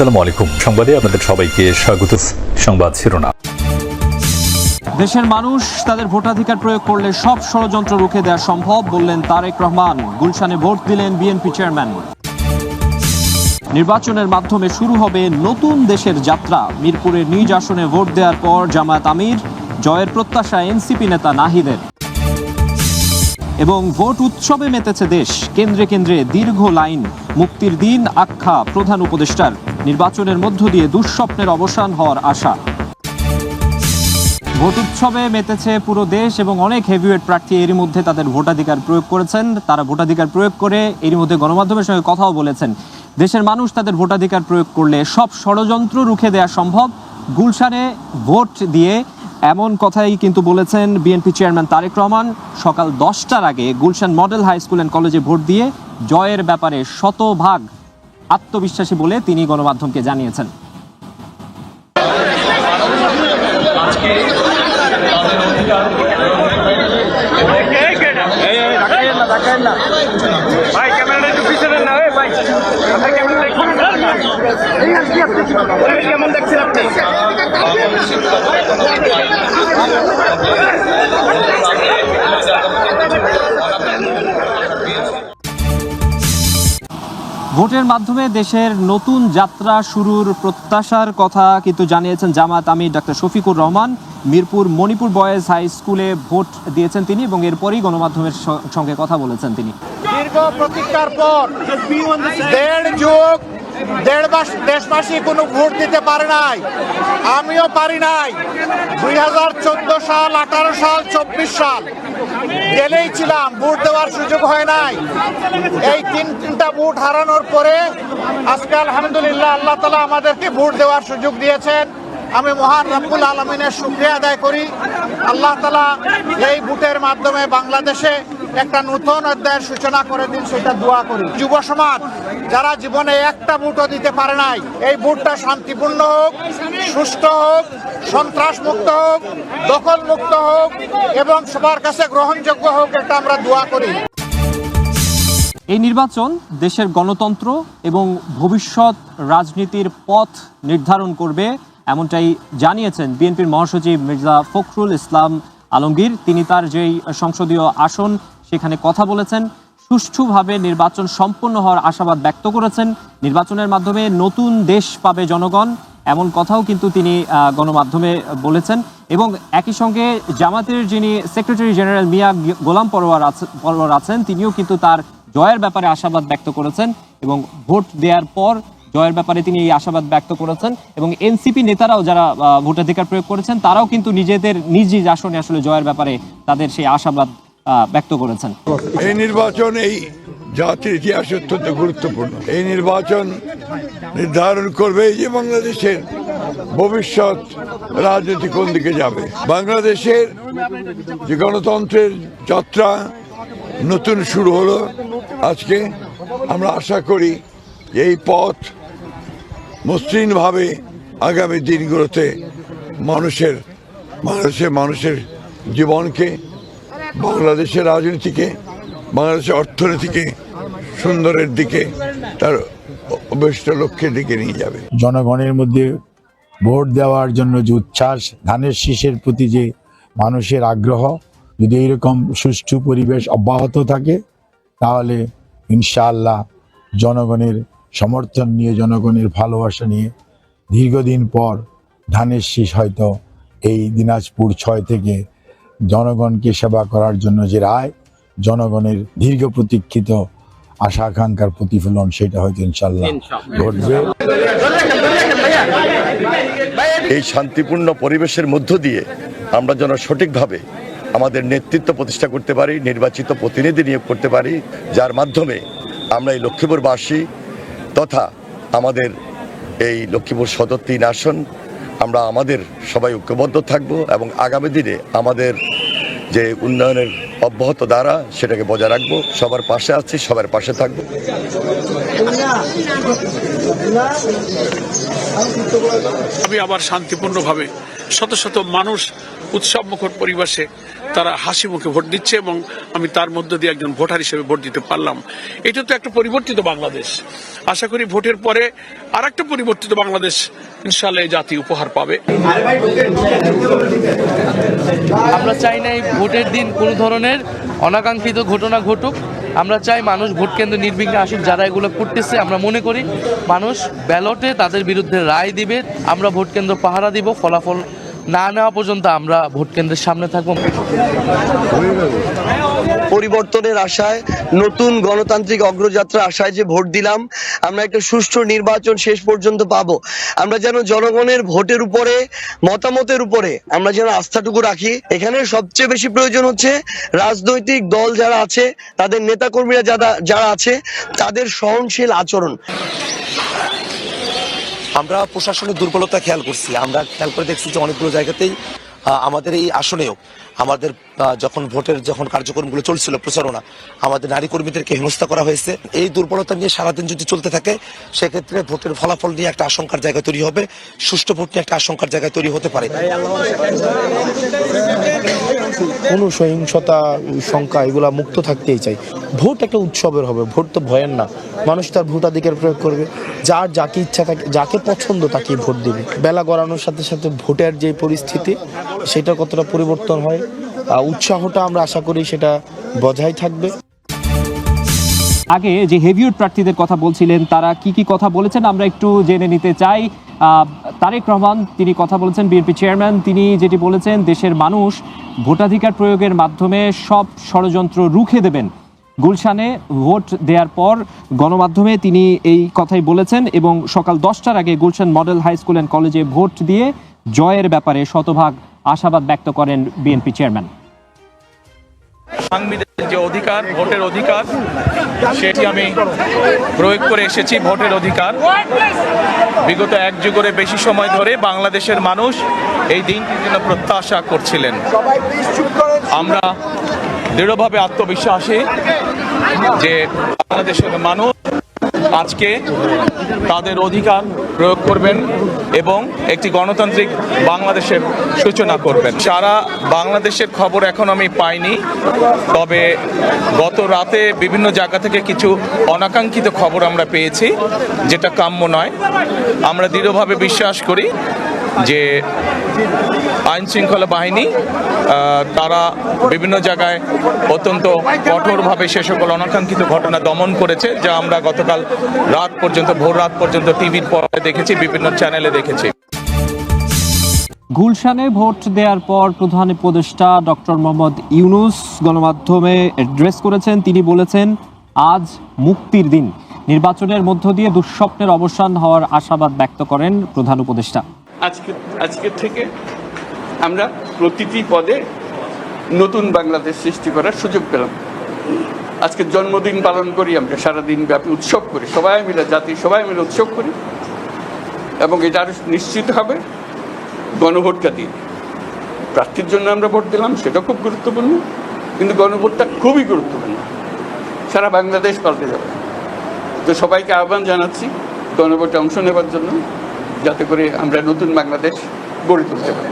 আসসালামু আলাইকুম। সংবাদে আপনাদের সবাইকে স্বাগত। সংবাদ শিরোনাম। দেশের মানুষ তাদের ভোটাধিকার প্রয়োগ করলে সব ষড়যন্ত্র রুখে দেওয়া সম্ভব বললেন তারেক রহমান। গুলশানে ভোট দিলেন বিএনপি চেয়ারম্যান। নির্বাচনের মাধ্যমে শুরু হবে নতুন দেশের যাত্রা। মিরপুরের নিজ আসনে ভোট দেওয়ার পর জামায়াত আমির, জয়ের প্রত্যাশা এনসিপি নেতা নাহিদের। এবং ভোট উৎসবে মেতেছে দেশ, কেন্দ্রে কেন্দ্রে দীর্ঘ লাইন। মুক্তির দিন আখ্যা প্রধান উপদেষ্টার। নির্বাচনের মধ্য দিয়ে দুঃস্বপ্নের অবসান হওয়ার আশা। ভোট উৎসবে মেতেছে পুরো দেশ এবং অনেক হেভিওয়েট প্রার্থী এরই মধ্যে তাদের ভোটাধিকার প্রয়োগ করেছেন। তারা ভোটাধিকার প্রয়োগ করে এরই মধ্যে গণমাধ্যমের সঙ্গে কথাও বলেছেন। দেশের মানুষ তাদের ভোটাধিকার প্রয়োগ করলে সব ষড়যন্ত্র রুখে দেওয়া সম্ভব। গুলশানে ভোট দিয়ে এমন কথাই কিন্তু বলেছেন বিএনপি চেয়ারম্যান তারেক রহমান। সকাল 10টার আগে Gulshan model high school and কলেজে ভোট দিয়ে জয়ের ব্যাপারে শতভাগ আত্মবিশ্বাসী বলে তিনি গণমাধ্যমকে জানিয়েছেন। ভোটের মাধ্যমে দেশের নতুন যাত্রা শুরুর প্রত্যাশার কথা কিন্তু জানিয়েছেন জামায়াত আমির doctor Shafiqur Rahman. Mirpur Manipur boys high স্কুলে ভোট দিয়েছেন তিনি এবং এরপরই গণমাধ্যমের সঙ্গে কথা বলেছেন তিনি। দীর্ঘ প্রতীক্ষার পর দেড় মাস দেশবাসী কোনো ভোট দিতে পারে নাই, আমিও পারি নাই। 2014 সাল, 18 সাল, 24 সাল গেলেই ছিলাম, ভোট দেওয়ার সুযোগ হয় নাই। এই তিনটা ভোট হারানোর পরে আজকে আলহামদুলিল্লাহ আল্লাহ তাআলা আমাদেরকে ভোট দেওয়ার সুযোগ দিয়েছেন। আমি মহান রব্বুল আলমিনের শুকরিয়া আদায় করি। আল্লাহ তাআলা এই ভোটের মাধ্যমে বাংলাদেশে একটা নতুন অধ্যায়ের সূচনা করে দিন, সেটা দোয়া করি। যুব সমাজ যারা জীবনে একটা ভোটও দিতে পারে নাই, এই ভোটটা শান্তিপূর্ণ হোক, সুষ্ঠু হোক, সন্ত্রাস মুক্ত হোক, দখল মুক্ত হোক এবং সবার কাছে গ্রহণযোগ্য হোক, এটা আমরা দোয়া করি। এই নির্বাচন দেশের গণতন্ত্র এবং ভবিষ্যৎ রাজনীতির পথ নির্ধারণ করবে, এমনটাই জানিয়েছেন বিএনপির মহাসচিব মির্জা ফখরুল ইসলাম আলমগীর। তিনি তার যেই সংসদীয় আসন সেখানে কথা বলেছেন, সুষ্ঠুভাবে নির্বাচন সম্পন্ন হওয়ার আশাবাদ ব্যক্ত করেছেন। নির্বাচনের মাধ্যমে নতুন দেশ পাবে জনগণ, এমন কথাও কিন্তু তিনি গণমাধ্যমে বলেছেন। এবং একই সঙ্গে জামাতের যিনি সেক্রেটারি জেনারেল মিয়া গোলাম পরওয়ার আছেন, তিনিও কিন্তু তার জয়ের ব্যাপারে আশাবাদ ব্যক্ত করেছেন এবং ভোট দেওয়ার পর জয়ের ব্যাপারে তিনি এই আশাবাদ ব্যক্ত করেছেন। এবং এনসিপি নেতারাও যারা ভোটাধিকার প্রয়োগ করেছেন তারাও কিন্তু নিজেদের নিজ নিজ আসনে আসলে জয়ের ব্যাপারে তাদের সেই আশাবাদ ব্যক্ত করেছেন। এই নির্বাচন এই জাতির ইতিহাসে অত্যন্ত গুরুত্বপূর্ণ। এই নির্বাচন নির্ধারণ করবে যে বাংলাদেশের ভবিষ্যৎ রাজনীতি কোন দিকে যাবে। বাংলাদেশের যে গণতন্ত্রের যাত্রা নতুন শুরু হলো আজকে, আমরা আশা করি এই পথ মসৃণভাবে আগামী দিনগুলোতে মানুষের জীবনকে, বাংলাদেশের রাজনীতিকে, বাংলাদেশের অর্থনীতিকে সুন্দরের দিকে, তার অভিষ্ট লক্ষ্যের দিকে নিয়ে যাবে। জনগণের মধ্যে ভোট দেওয়ার জন্য যে উচ্ছ্বাস, ধানের শীষের প্রতি যে মানুষের আগ্রহ, যদি এইরকম সুষ্ঠু পরিবেশ অব্যাহত থাকে তাহলে ইনশাআল্লাহ জনগণের সমর্থন নিয়ে, জনগণের ভালোবাসা নিয়ে দীর্ঘদিন পর ধানের শীষ হয়তো এই দিনাজপুর 6 থেকে জনগণকে সেবা করার জন্য যে রায়, জনগণের দীর্ঘ প্রতীক্ষিত আশা আকাঙ্ক্ষার প্রতিফলন, সেটা হয়তো ইনশাআল্লাহ ঘটবে। এই শান্তিপূর্ণ পরিবেশের মধ্য দিয়ে আমরা যেন সঠিকভাবে আমাদের নেতৃত্ব প্রতিষ্ঠা করতে পারি, নির্বাচিত প্রতিনিধি নিয়োগ করতে পারি, যার মাধ্যমে আমরা এই লক্ষ্মীপুরবাসী তথা আমাদের এই লক্ষ্মীপুর সদর 3 আসন আমরা আমাদের সবাই ঐক্যবদ্ধ থাকব এবং আগামী দিনে আমাদের যে উন্নয়নের অব্যাহত ধারা সেটাকে বজায় রাখবো। সবার পাশে আছি, সবার পাশে থাকবো। আমি আবার শান্তিপূর্ণভাবে শত শত মানুষ উৎসবমুখর পরিবেশে তারা হাসি মুখে ভোট দিচ্ছে এবং আমি তার মধ্য দিয়ে একজন ভোটার হিসেবে ভোট দিতে পারলাম। এটা তো একটা পরিবর্তিত বাংলাদেশ। আশা করি ভোটের পরে আর একটা পরিবর্তিত বাংলাদেশ ইনশাআল্লাহ এই জাতি উপহার পাবে। আমরা চাই না এই ভোটের দিন কোনো ধরনের অনাকাঙ্ক্ষিত ঘটনা ঘটুক। আমরা চাই মানুষ ভোট কেন্দ্রে নির্বিঘ্নে আসুক। যারা এগুলো করতেছে আমরা মনে করি মানুষ ব্যালটে তাদের বিরুদ্ধে রায় দিবে। আমরা ভোট কেন্দ্র পাহারা দিব, ফলাফল না নেওয়া পর্যন্ত আমরা ভোট কেন্দ্রের সামনে থাকবো। পরিবর্তনের আশায়, নতুন গণতান্ত্রিক অগ্রযাত্রা আশায় যে ভোট দিলাম, আমরা একটা সুষ্ঠু নির্বাচন শেষ পর্যন্ত পাবো। আমরা যেন জনগণের ভোটের উপরে, মতামতের উপরে আমরা যেন আস্থাটুকু রাখি। এখানে সবচেয়ে বেশি প্রয়োজন হচ্ছে রাজনৈতিক দল যারা আছে, তাদের নেতাকর্মীরা যারা আছে, তাদের সহনশীল আচরণ। আমরা প্রশাসনের দুর্বলতা খেয়াল করছি। আমরা খেয়াল করে দেখছি যে অনেকগুলো জায়গাতেই আমাদের এই আসনেও আমাদের যখন কার্যক্রমগুলো চলছিল প্রচারণা, আমাদের নারী কর্মীদেরকে হেনস্থা করা হয়েছে। এই দুর্বলতা নিয়ে সারাদিন যদি চলতে থাকে, সেক্ষেত্রে ভোটের ফলাফল নিয়ে একটা আশঙ্কার জায়গা তৈরি হবে, সুষ্ঠু ভোট নিয়ে একটা আশঙ্কার জায়গা তৈরি হতে পারে। কোনো সহিংসতা, সংখ্যা এগুলা মুক্ত থাকতেই চাই। ভোট একটা উৎসবের হবে, ভোট তো ভয়ের না। মানুষ তার ভোটাধিকার প্রয়োগ করবে, যাকে ইচ্ছা থাকে, যাকে পছন্দ তাকেই ভোট দেবে। বেলা গড়ানোর সাথে সাথে ভোটের যে পরিস্থিতি, সেটা কতটা পরিবর্তন হয়, উৎসাহটা আমরা আশা করি সেটা বজায় থাকবে। আগে যে হেভিওয়েট প্রার্থীদের কথা বলছিলেন, তারা কি কি কথা বলেছেন আমরা একটু জেনে নিতে চাই। তারেক রহমান তিনি কথা বলেছেন, বিএনপি চেয়ারম্যান, তিনি যেটি বলেছেন দেশের মানুষ ভোটাধিকার প্রয়োগের মাধ্যমে সব ষড়যন্ত্র রুখে দেবেন। গুলশানে ভোট দেওয়ার পর গণমাধ্যমে তিনি এই কথাই বলেছেন এবং সকাল 10টার আগে Gulshan model high school and কলেজে ভোট দিয়ে জয়ের ব্যাপারে শতভাগ আশাবাদ ব্যক্ত করেন বিএনপি চেয়ারম্যান। সাংবিধানিক যে অধিকার, ভোটের অধিকার, সেটি আমি প্রয়োগ করে এসেছি। ভোটের অধিকার বিগত এক যুগের বেশি সময় ধরে বাংলাদেশের মানুষ এই দিনটির জন্য প্রত্যাশা করছিলেন। আমরা দৃঢ়ভাবে আত্মবিশ্বাসী যে বাংলাদেশের মানুষ আজকে তাদের অধিকার প্রয়োগ করবেন এবং একটি গণতান্ত্রিক বাংলাদেশের সূচনা করবেন। সারা বাংলাদেশের খবর এখন আমি পাইনি, তবে গত রাতে বিভিন্ন জায়গা থেকে কিছু অনাকাঙ্ক্ষিত খবর আমরা পেয়েছি, যেটা কাম্য নয়। আমরা দৃঢ়ভাবে বিশ্বাস করি যে আইন শৃঙ্খলা বাহিনী তারা বিভিন্ন জায়গায় অত্যন্ত কঠোরভাবে সে সকল অনাকাঙ্ক্ষিত ঘটনা দমন করেছে, যা আমরা গতকাল রাত পর্যন্ত, ভোর রাত পর্যন্ত টিভির পর্দায় দেখেছি, বিভিন্ন চ্যানেলে দেখেছি। গুলশানে ভোট দেওয়ার পর প্রধান উপদেষ্টা ডক্টর মোহাম্মদ ইউনূস গণমাধ্যমে অ্যাড্রেস করেছেন। তিনি বলেছেন আজ মুক্তির দিন, নির্বাচনের মধ্য দিয়ে দুঃস্বপ্নের অবসান হওয়ার আশাবাদ ব্যক্ত করেন প্রধান উপদেষ্টা। আজকের থেকে আমরা প্রতিটি পদে নতুন বাংলাদেশ সৃষ্টি করার সুযোগ পেলাম। আজকে জন্মদিন পালন করি, আমরা সারাদিন ব্যাপী উৎসব করি, সবাই মিলে, জাতি সবাই মিলে উৎসব করি, এবং এটা আরো নিশ্চিত হবে গণভোটটা দিয়ে। প্রার্থীর জন্য আমরা ভোট দিলাম, সেটা খুব গুরুত্বপূর্ণ, কিন্তু গণভোটটা খুবই গুরুত্বপূর্ণ, সারা বাংলাদেশ পাল্টে যাবে। তো সবাইকে আহ্বান জানাচ্ছি গণভোটে অংশ নেবার জন্য, যাতে করে আমরা নতুন বাংলাদেশ গড়ে তুলতে পারি।